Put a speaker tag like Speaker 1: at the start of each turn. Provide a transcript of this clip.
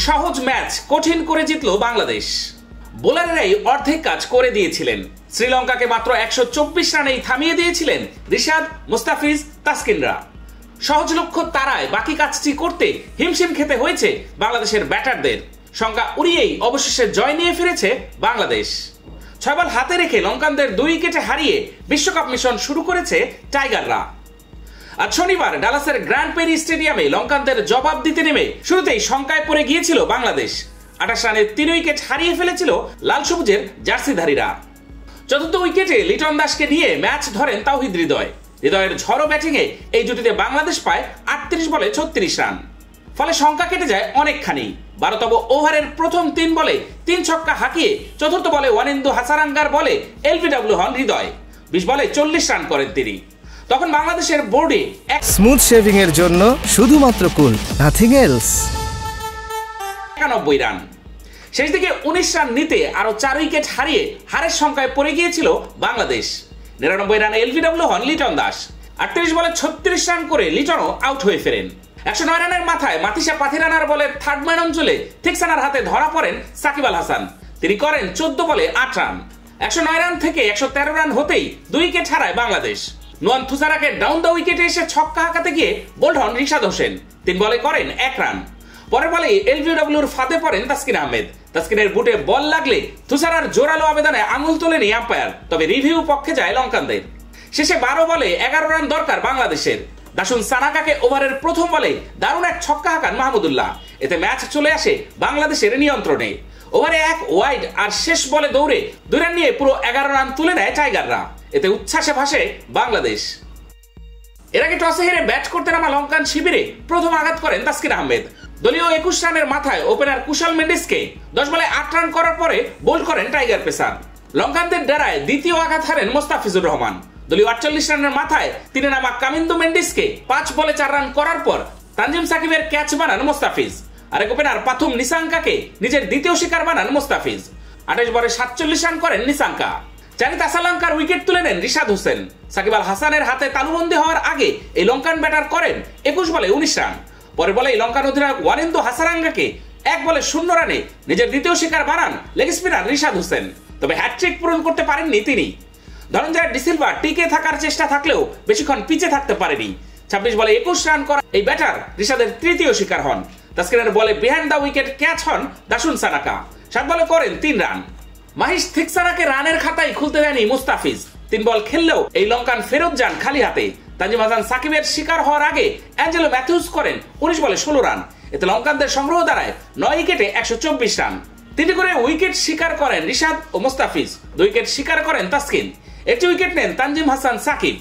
Speaker 1: সহজ ম্যাচ কঠিন করে জিতল বাংলাদেশ। বোলাররাই অর্ধেক কাজ করে দিয়েছিলেন। শ্রীলঙ্কাকে মাত্র 124 রানেই থামিয়ে দিয়েছিলেন রিশাদ, মুস্তাফিজ, তাসকিনরা। সহজ লক্ষ্য তারায় বাকি কাজটি করতে হিমশিম খেতে হয়েছে বাংলাদেশের ব্যাটারদের। সংখ্যা উড়িয়েই অবশেষে জয় নিয়ে ফিরেছে বাংলাদেশ। 6 বল হাতে রেখে লঙ্কানদের 2 উইকেটে হারিয়ে বিশ্বকাপ মিশন শুরু করেছে টাইগাররা। আজ শনিবার ডালাসের গ্র্যান্ড পেরি স্টেডিয়ামে লঙ্কানদের জবাব দিতে নেমে শুরুতেই শঙ্কায় পড়ে গিয়েছিল বাংলাদেশ। 28 রানে 3 উইকেট হারিয়ে ফেলেছিল লাল সবুজের জার্সিধারীরা। চতুর্থ উইকেটে লিটন দাসকে নিয়ে ম্যাচ ধরেন তাওহিদ হৃদয়। হৃদয়ের ঝড়ো ব্যাটিংয়ে এই জুটিতে বাংলাদেশ পায় 38 বলে 36 রান। ফলে সংখ্যা কেটে যায় অনেকখানি। 12তম ওভারের প্রথম 3 বলে 3 ছক্কা হাঁকিয়ে চতুর্থ বলে ওয়ানিন্দু হাসারাঙ্গার বলে এলবিডব্লিউ হন হৃদয়। 20 বলে 40 রান করেন তিনি। তখন বাংলাদেশের বোর্ডে
Speaker 2: স্মুথ শেভিং এর জন্য শুধুমাত্র কুল, নাথিং এলস।
Speaker 1: 91 রান। শেষ দিকে 19 রান নিতে আরো 4 উইকেট হারিয়ে হারের সংখ্যায় পড়ে গিয়েছিল বাংলাদেশ। 99 রানে এলবিডব্লিউ হন লিটন দাস। 38 বলে 36 রান করে লিটনও আউট হয়ে ফেরেন। 109 রানের মাথায় মাতিসা পাথিরানার বলের থার্ড ম্যান অঞ্চলে থিকসানার হাতে ধরা পড়েন সাকিব আল হাসান। তিনি করেন 14 বলে 8 রান। 109 রান থেকে 113 রান হতেই 2 উইকেট হারায় বাংলাদেশ। নোয়ান থুসারাকে ডাউন দ্য উইকেটে এসে ছক্কা হাঁকাতে গিয়ে বোল্ড হন রিশাদ হোসেন। 3 বলে করেন 1 রান। পরের বলে এলবিডব্লিউর ফাঁদে পড়েন তাসকিন আহমেদ। তাসকিনের বুটে বল লাগলে থুসারার জোরালো আবেদনে আঙুল তোলেনি আম্পায়ার, তবে রিভিউ পক্ষে যায় লঙ্কানদের। শেষে 12 বলে 11 রান দরকার বাংলাদেশের। দাসুন সানাকাকে ওভারের প্রথম বলে দারুণ এক ছক্কা হাঁকান মাহমুদুল্লাহ। এতে ম্যাচ চলে আসে বাংলাদেশের নিয়ন্ত্রণে। ওভারে 1 ওয়াইড আর শেষ বলে দৌড়ে 2 রান নিয়ে পুরো 11 রান তুলে নেয় টাইগাররা। এতে উচ্ছ্বাসে ভাসে বাংলাদেশ। এর আগে টসে হেরে ব্যাট করতে নামা লঙ্কান শিবিরে প্রথম আঘাত করেন তাসকিন আহমেদ। দলীয় 21 রানের মাথায় ওপেনার কুশল মেন্ডিসকে 10 বলে 8 রান করার পরে বোল্ড করেন টাইগার পেসার। লঙ্কানদের ডেরায় দ্বিতীয় আঘাত হারেন মোস্তাফিজুর রহমান। দলীয় 48 রানের মাথায় তিনি নামা কামিন্দু মেন্ডিসকে 5 বলে 4 রান করার পর তানজিম সাকিবের ক্যাচ বানান মোস্তাফিজ। আরেক ওপেনার পাথুম নিসাঙ্কাকে নিজের দ্বিতীয় শিকার বানান মোস্তাফিজ। 28 বলে 47 রান করেন নিসাঙ্কা। চারিত আসালঙ্কার উইকেট তুলে নেন রিশাদ হোসেন। সাকিব আল হাসানের হাতে তালুবন্দী হওয়ার আগে এই লঙ্কান ব্যাটার করেন 21 বলে 19 রান। পরের বলে লঙ্কান অধিনায়ক ওয়ানিন্দু হাসারাঙ্গাকে 1 বলে 0 রানে নিজের দ্বিতীয় শিকার বানান লেগ স্পিনার রিশাদ হোসেন। তবে হ্যাটট্রিক পূরণ করতে পারেননি তিনি। ধনঞ্জয় ডিসিলভা টিকে থাকার চেষ্টা থাকলেও বেশিক্ষণ পিছে থাকতে পারেনি। 26 বলে 21 রান করা এই ব্যাটার রিশাদের তৃতীয় শিকার হন। তাসকিনের বলে বিহাইন্ড দ্য উইকেট ক্যাচ হন দাসুন সানাকা। 7 বলে করেন 3 রান। মাহিশ থিকসানাকে রানের খাতায় খুলতে দেয়নি মুস্তাফিজ। 3 বল খেললেও এই লঙ্কান ফেরত যান খালি হাতে। তানজিম হাসান সাকিবের শিকার হওয়ার আগে অ্যাঞ্জেলো ম্যাথিউস করেন 19 বলে 16 রান। এতে লঙ্কানদের সংগ্রহ দাঁড়ায় 9 উইকেটে 124 রান। 3টি করে উইকেট শিকার করেন রিশাদ ও মুস্তাফিজ। 2 উইকেট শিকার করেন তাসকিন। 1টি উইকেট নেন তানজিম হাসান সাকিব।